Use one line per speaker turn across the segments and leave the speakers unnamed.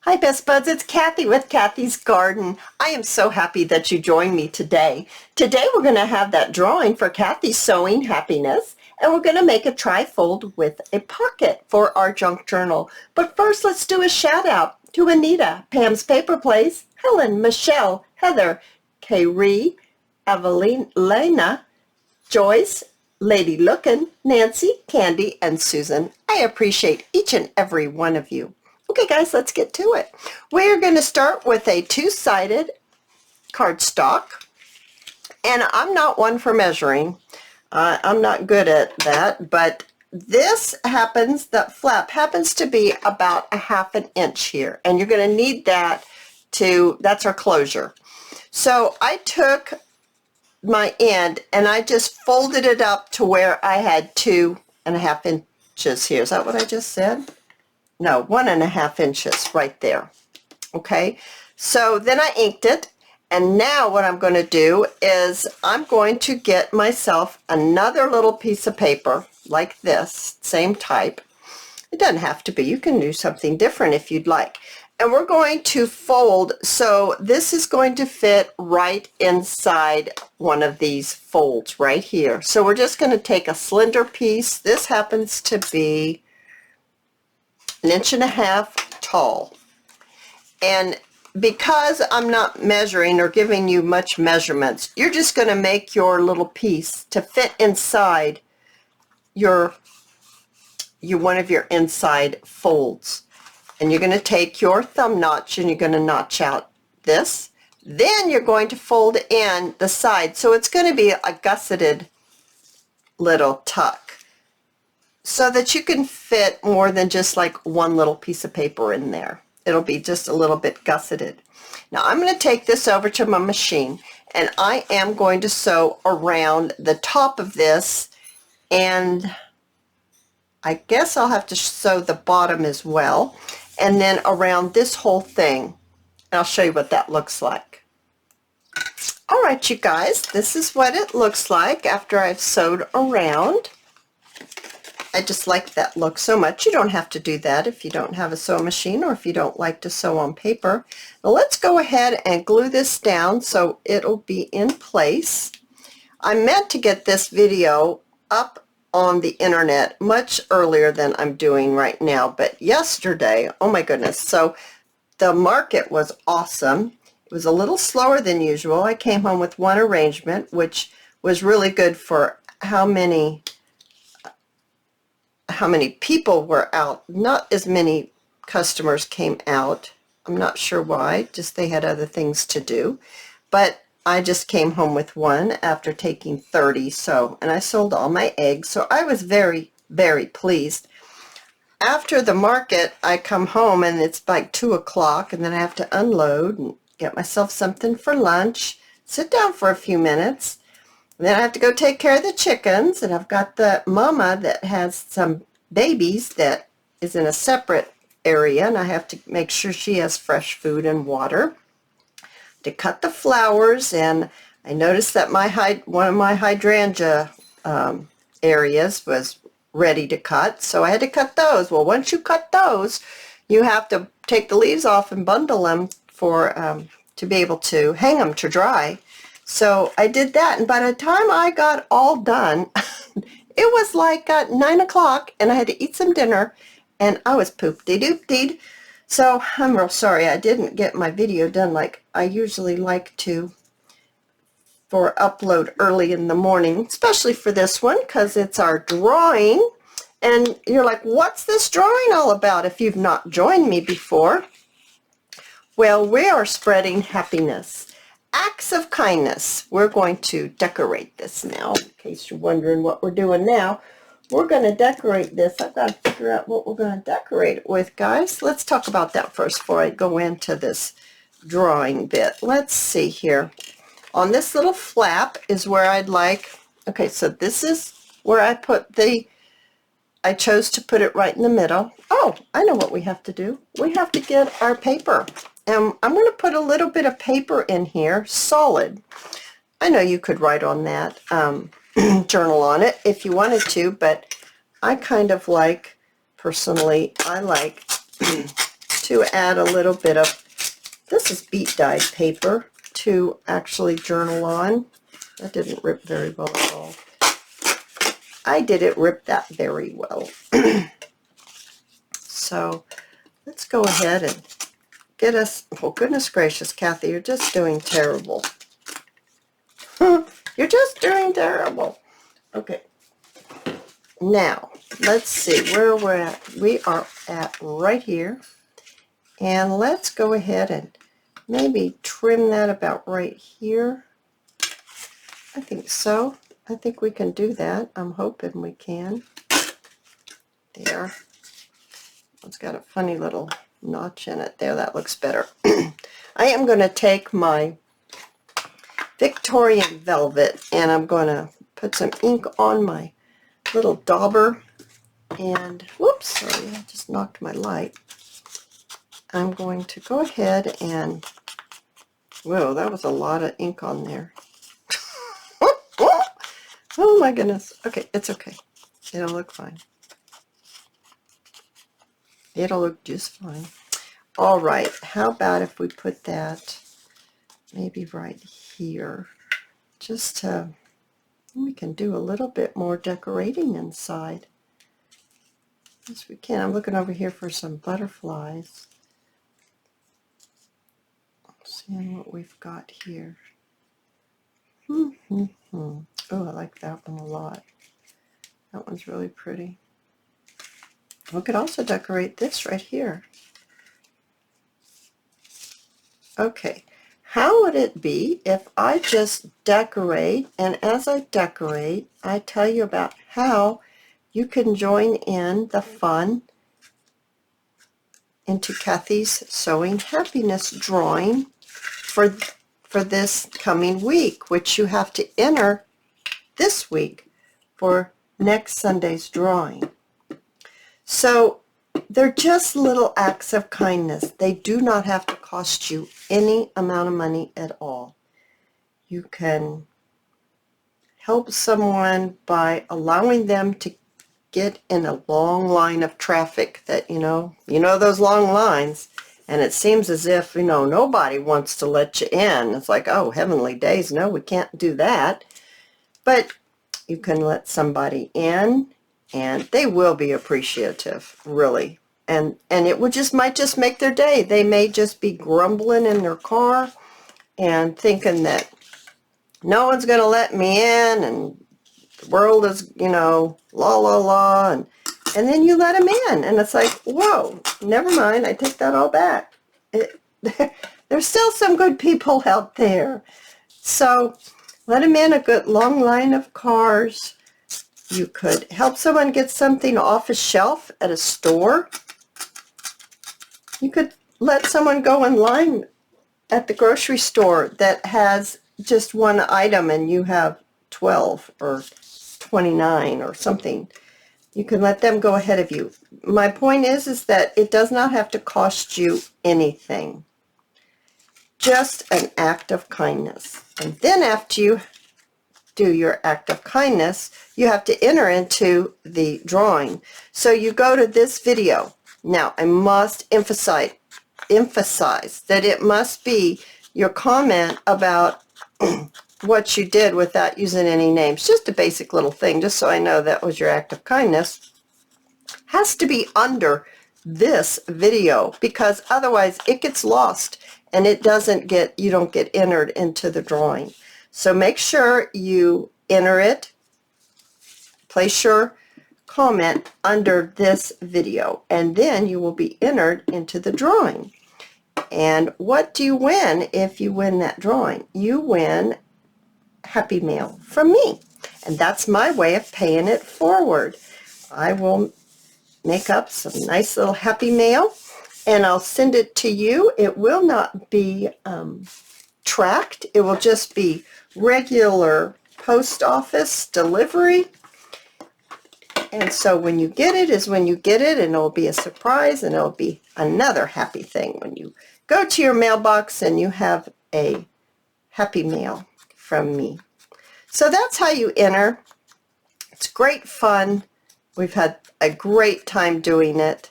Hi Best Buds, it's Cathy with Cathy's Garden. I am so happy that you joined me today. Today we're going to have that drawing for Cathy's Sewing Happiness, and we're going to make a trifold with a pocket for our junk journal. But first, let's do a shout out to Anita, Pam's Paper Place, Helen, Michelle, Heather, Kayrie, Evelina, Joyce, Lady Lookin', Nancy, Candy, and Susan. I appreciate each and every one of you. Okay guys, let's get to it. We're going to start with a two-sided cardstock, and I'm not one for measuring. I'm not good at that, but this happens, the flap happens to be about 1/2 inch here, and you're going to need that that's our closure. So I took my end and I just folded it up to where I had 2.5 inches here. Is that what I just said? No, 1.5 inches right there. Okay, so then I inked it, and now what I'm going to do is I'm going to get myself another little piece of paper like this, same type. It doesn't have to be. You can do something different if you'd like. And we're going to fold, so this is going to fit right inside one of these folds right here. So we're just going to take a slender piece. This happens to be 1.5 inches tall, and because I'm not measuring or giving you much measurements, you're just going to make your little piece to fit inside your one of your inside folds. And you're going to take your thumb notch and you're going to notch out this. Then you're going to fold in the side, so it's going to be a gusseted little tuck, so that you can fit more than just like one little piece of paper in there. It'll be just a little bit gusseted. Now I'm going to take this over to my machine, and I am going to sew around the top of this, and I guess I'll have to sew the bottom as well, and then around this whole thing. And I'll show you what that looks like. All right, you guys, this is what it looks like after I've sewed around. I just like that look so much. You don't have to do that if you don't have a sewing machine or if you don't like to sew on paper. Now let's go ahead and glue this down so it'll be in place. I meant to get this video up on the internet much earlier than I'm doing right now, but yesterday, oh my goodness, so the market was awesome. It was a little slower than usual. I came home with one arrangement, which was really good for how many people were out. Not as many customers came out. I'm not sure why, just they had other things to do. But I just came home with one after taking 30, and I sold all my eggs, so I was very, very pleased. After the market, I come home and it's like 2 o'clock, and then I have to unload and get myself something for lunch, sit down for a few minutes. And then I have to go take care of the chickens, and I've got the mama that has some babies that is in a separate area, and I have to make sure she has fresh food and water. To cut the flowers, and I noticed that one of my hydrangea areas was ready to cut, so I had to cut those. Well, once you cut those, you have to take the leaves off and bundle them to be able to hang them to dry. So I did that, and by the time I got all done, it was like 9 o'clock, and I had to eat some dinner, and I was poop-de-doop-deed. So I'm real sorry I didn't get my video done like I usually like to for upload early in the morning, especially for this one, because it's our drawing. And you're like, what's this drawing all about if you've not joined me before? Well, we are spreading happiness. Acts of kindness. We're going to decorate this now, in case you're wondering what we're doing now. We're going to decorate this. I've got to figure out what we're going to decorate it with, guys. Let's talk about that first before I go into this drawing bit. Let's see here. On this little flap is where I'd like, okay, so this is where I I chose to put it right in the middle. Oh, I know what we have to do. We have to get our paper. And I'm going to put a little bit of paper in here, solid. I know you could write on that, journal on it if you wanted to, but I kind of like, personally, I like to add a little bit of, this is beet dyed paper to actually journal on. That didn't rip very well at all. I didn't rip that very well. So let's go ahead and get us, oh goodness gracious, Kathy, you're just doing terrible. You're just doing terrible. Okay. Now, let's see where we're at. We are at right here. And let's go ahead and maybe trim that about right here. I think so. I think we can do that. I'm hoping we can. There. It's got a funny little notch in it there. That looks better. I am going to take my Victorian velvet and I'm going to put some ink on my little dauber. And, whoops, sorry, I just knocked my light. I'm going to go ahead and, whoa, that was a lot of ink on there. Oh my goodness. Okay, it's okay. It'll look fine. It'll look just fine. All right, how about if we put that maybe right here? Just to, we can do a little bit more decorating inside. Yes, we can. I'm looking over here for some butterflies. Seeing what we've got here. Oh, I like that one a lot. That one's really pretty. We could also decorate this right here. Okay, how would it be if I just decorate, and as I decorate, I tell you about how you can join in the fun into Cathy's Sewing Happiness drawing for this coming week, which you have to enter this week for next Sunday's drawing. So they're just little acts of kindness. They do not have to cost you any amount of money at all. You can help someone by allowing them to get in a long line of traffic that, you know those long lines, and it seems as if, nobody wants to let you in. It's like, oh, heavenly days, no, we can't do that. But you can let somebody in, and they will be appreciative, really. And it might just make their day. They may just be grumbling in their car and thinking that no one's going to let me in, and the world is, la, la, la, and then you let them in, and it's like, whoa, never mind, I take that all back. There's still some good people out there. So let them in, a good long line of cars. You could help someone get something off a shelf at a store. You could let someone go in line at the grocery store that has just one item and you have 12 or 29 or something. You can let them go ahead of you. My point is that it does not have to cost you anything. Just an act of kindness. And then after you do your act of kindness, you have to enter into the drawing. So you go to this video. Now, I must emphasize that it must be your comment about what you did without using any names. Just a basic little thing, just so I know that was your act of kindness. Has to be under this video, because otherwise it gets lost and you don't get entered into the drawing. So make sure you enter it, place your comment under this video, and then you will be entered into the drawing. And what do you win if you win that drawing? You win Happy Mail from me, and that's my way of paying it forward. I will make up some nice little Happy Mail, and I'll send it to you. It will not be tracked. It will just be regular post office delivery. And so when you get it is when you get it, and it'll be a surprise, and it'll be another happy thing when you go to your mailbox and you have a Happy Mail from me. So that's how you enter. It's great fun. We've had a great time doing it.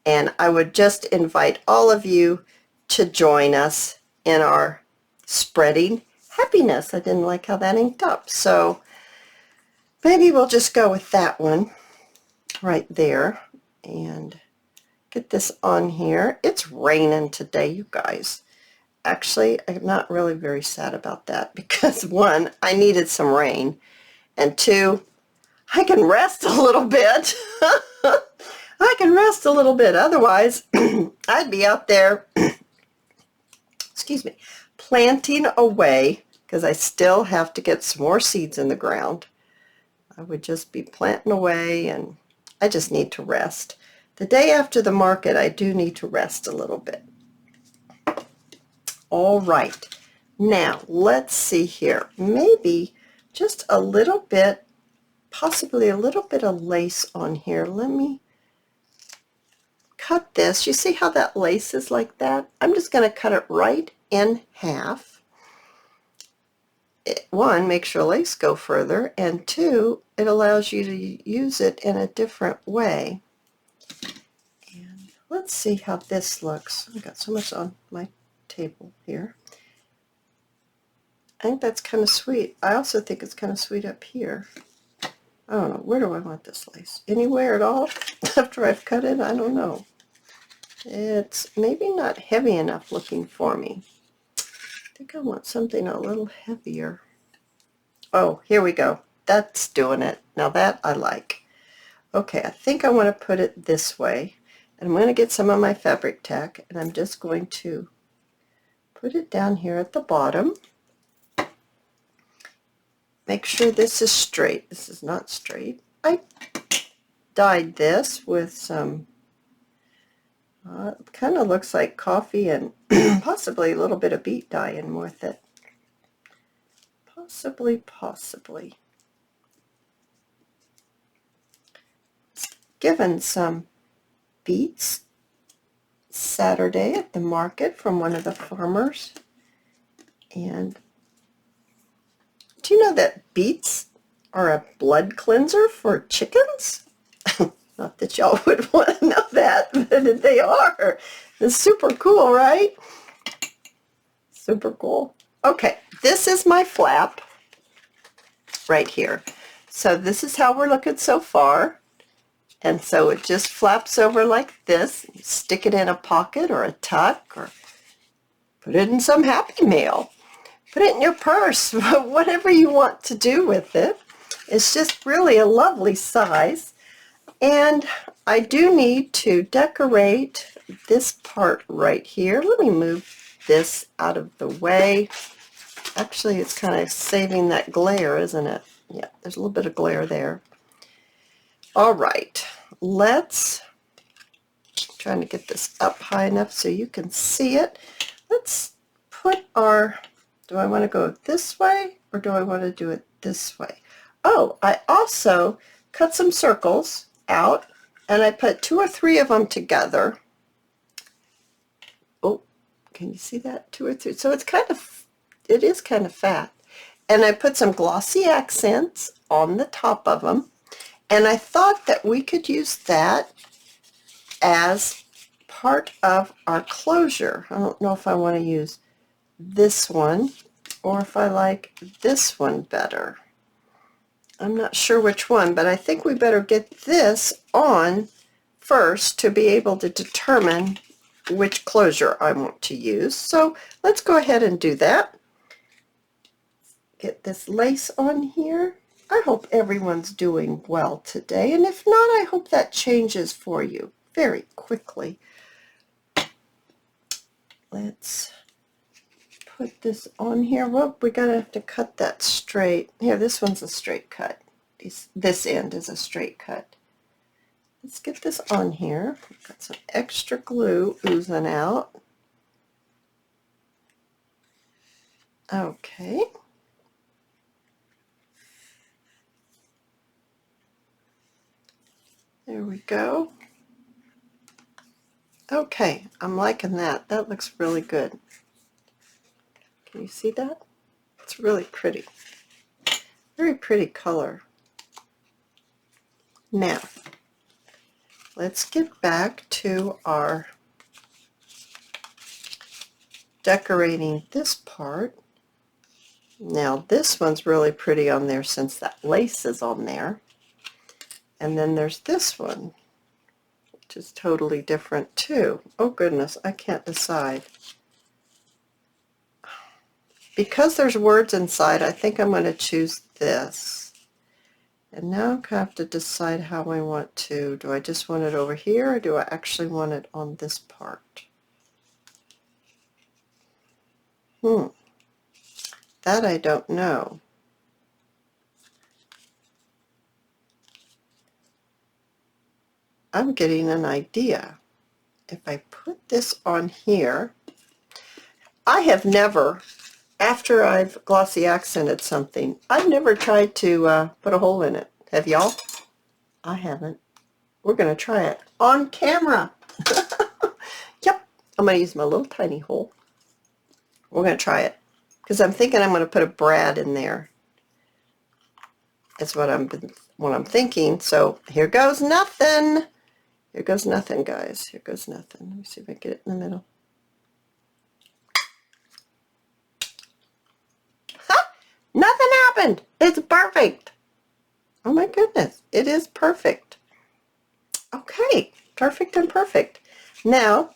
And I would just invite all of you to join us in our spreading happiness. I didn't like how that inked up, so maybe we'll just go with that one right there and get this on here. It's raining today, you guys. Actually, I'm not really very sad about that because one, I needed some rain, and two, I can rest a little bit. I can rest a little bit. Otherwise, I'd be out there, excuse me, planting away because I still have to get some more seeds in the ground. I would just be planting away, and I just need to rest. The day after the market, I do need to rest a little bit. All right. Now, let's see here. Maybe just a little bit, possibly a little bit of lace on here. Let me cut this. You see how that lace is like that? I'm just going to cut it right in half. One, makes your lace go further, and two, it allows you to use it in a different way. And let's see how this looks. I've got so much on my table here. I think that's kind of sweet. I also think it's kind of sweet up here. I don't know. Where do I want this lace? Anywhere at all after I've cut it? I don't know. It's maybe not heavy enough looking for me. I think I want something a little heavier. Oh, here we go. That's doing it. Now that I like. Okay, I think I want to put it this way. And I'm going to get some of my fabric tack, and I'm just going to put it down here at the bottom. Make sure this is straight. This is not straight. I dyed this with some, kind of looks like coffee and possibly a little bit of beet dye in with it. Possibly. Given some beets Saturday at the market from one of the farmers. And do you know that beets are a blood cleanser for chickens? Not that y'all would want to know that, but they are. It's super cool, right? Super cool. Okay, this is my flap right here. So this is how we're looking so far. And so it just flaps over like this. You stick it in a pocket or a tuck, or put it in some Happy Mail. Put it in your purse, whatever you want to do with it. It's just really a lovely size. And I do need to decorate this part right here. Let me move this out of the way. Actually, it's kind of saving that glare, isn't it? Yeah, there's a little bit of glare there. All right, let's, trying to get this up high enough so you can see it. Let's put our, do I want to go this way or do I want to do it this way? Oh, I also cut some circles out and I put 2 or 3 of them together. Oh, can you see that? 2 or 3. So it's kind of, it is kind of fat. And I put some glossy accents on the top of them. And I thought that we could use that as part of our closure. I don't know if I want to use this one or if I like this one better. I'm not sure which one, but I think we better get this on first to be able to determine which closure I want to use. So let's go ahead and do that. Get this lace on here. I hope everyone's doing well today, and if not, I hope that changes for you very quickly. Let's put this on here. Well, we're going to have to cut that straight. Here, this one's a straight cut. This end is a straight cut. Let's get this on here. I've got some extra glue oozing out. Okay. There we go. Okay, I'm liking that. That looks really good. Can you see that? It's really pretty. Very pretty color. Now, let's get back to our decorating this part. Now this one's really pretty on there since that lace is on there. And then there's this one, which is totally different too. Oh goodness, I can't decide. Because there's words inside, I think I'm going to choose this. And now I have to decide how I want to. Do I just want it over here, or do I actually want it on this part? That I don't know. I'm getting an idea. If I put this on here, I have never, after I've glossy accented something, I've never tried to put a hole in it. Have y'all? I haven't. We're going to try it on camera. Yep. I'm going to use my little tiny hole. We're going to try it because I'm thinking I'm going to put a brad in there. That's what I'm thinking. So here goes nothing. Here goes nothing, guys. Here goes nothing. Let me see if I can get it in the middle. Ha! Nothing happened. It's perfect. Oh my goodness. It is perfect. Okay. Perfect and perfect. Now,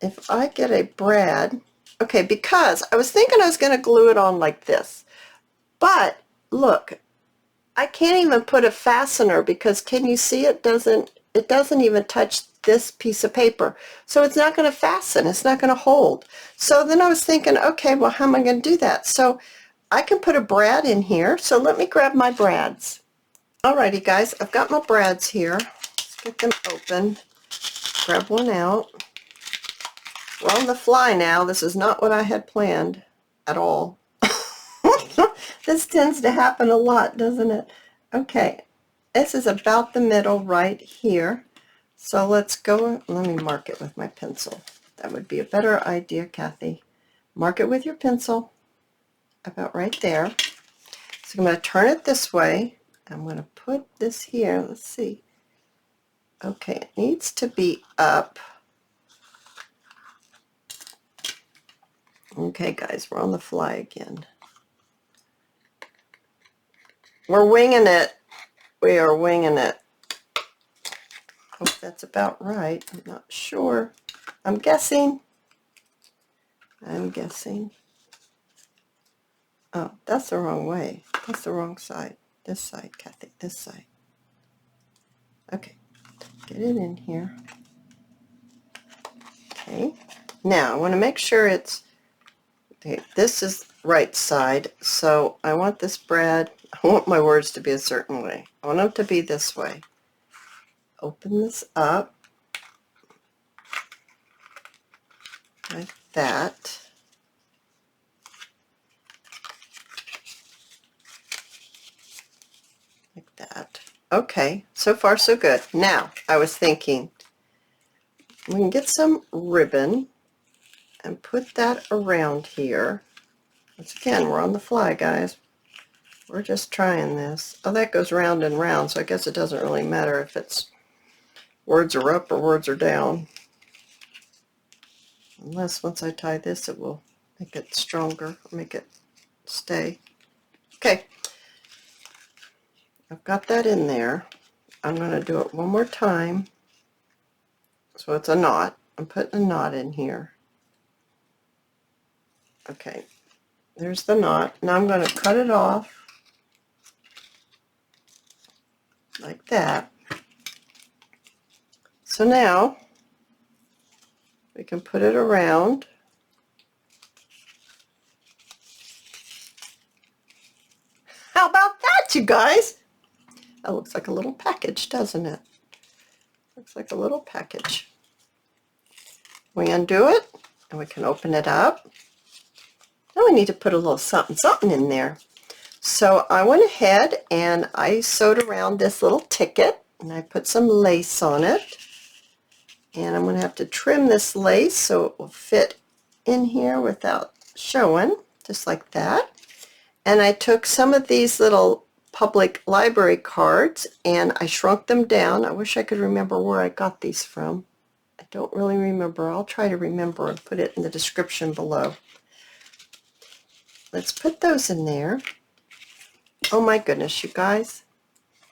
if I get a brad, okay, because I was thinking I was going to glue it on like this, but look, I can't even put a fastener because can you see it doesn't even touch this piece of paper. So it's not going to fasten. It's not going to hold. So then I was thinking, okay, well, how am I going to do that? So I can put a brad in here. So let me grab my brads. Alrighty, guys, I've got my brads here. Let's get them open. Grab one out. We're on the fly now. This is not what I had planned at all. This tends to happen a lot, doesn't it? Okay, this is about the middle right here. So let's go, let me mark it with my pencil. That would be a better idea, Kathy. Mark it with your pencil, about right there. So I'm going to turn it this way. I'm going to put this here. Let's see. Okay, it needs to be up. Okay, guys, we're on the fly again. We're winging it. We are winging it. Hope that's about right. I'm not sure. I'm guessing. I'm guessing. Oh, that's the wrong way. That's the wrong side. This side, Kathy. This side. Okay. Get it in here. Okay. Now, I want to make sure it's... Okay, this is right side, so I want this brad... I want my words to be a certain way. I want them to be this way. Open this up like that. Like that. Okay, so far so good. Now, I was thinking we can get some ribbon and put that around here. Once again, we're on the fly, guys. We're just trying this. Oh, that goes round and round, so I guess it doesn't really matter if it's words are up or words are down. Unless once I tie this, it will make it stronger, or make it stay. Okay. I've got that in there. I'm going to do it one more time. So it's a knot. I'm putting a knot in here. Okay. There's the knot. Now I'm going to cut it off like that. So now we can put it around. How about that, you guys? That looks like a little package, doesn't it? Looks like a little package. We undo it and we can open it up. Now we need to put a little something in there. So I went ahead and I sewed around this little ticket and I put some lace on it. And I'm going to have to trim this lace so it will fit in here without showing, just like that. And I took some of these little public library cards, and I shrunk them down. I wish I could remember where I got these from. I don't really remember. I'll try to remember and put it in the description below. Let's put those in there. Oh my goodness, you guys.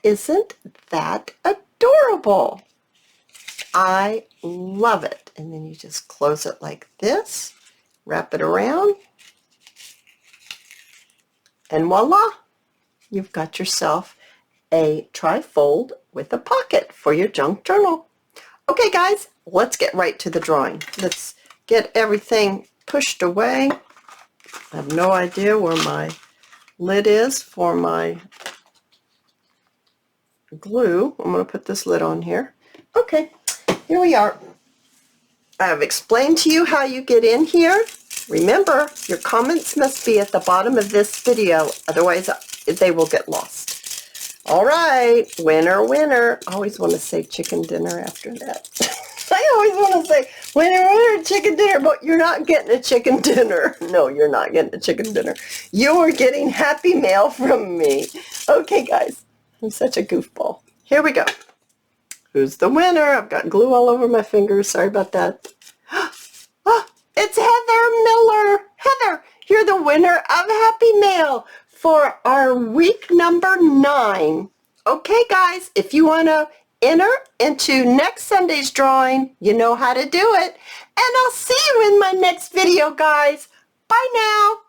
Isn't that adorable? I love it. And then you just close it like this, wrap it around, and voila, you've got yourself a trifold with a pocket for your junk journal. Okay guys, let's get right to the drawing. Let's get everything pushed away. I have no idea where my lid is for my glue. I'm going to put this lid on here. Okay, here we are. I have explained to you how you get in here. Remember, your comments must be at the bottom of this video, otherwise they will get lost. All right, winner, winner. I always want to say chicken dinner after that. I always want to say winner, winner, chicken dinner, but you're not getting a chicken dinner. No, you're not getting a chicken dinner. You are getting happy mail from me. Okay, guys, I'm such a goofball. Here we go. Who's the winner? I've got glue all over my fingers. Sorry about that. Oh, it's Heather Miller. Heather, you're the winner of Happy Mail for our week number 9. Okay, guys, if you want to enter into next Sunday's drawing, you know how to do it. And I'll see you in my next video, guys. Bye now.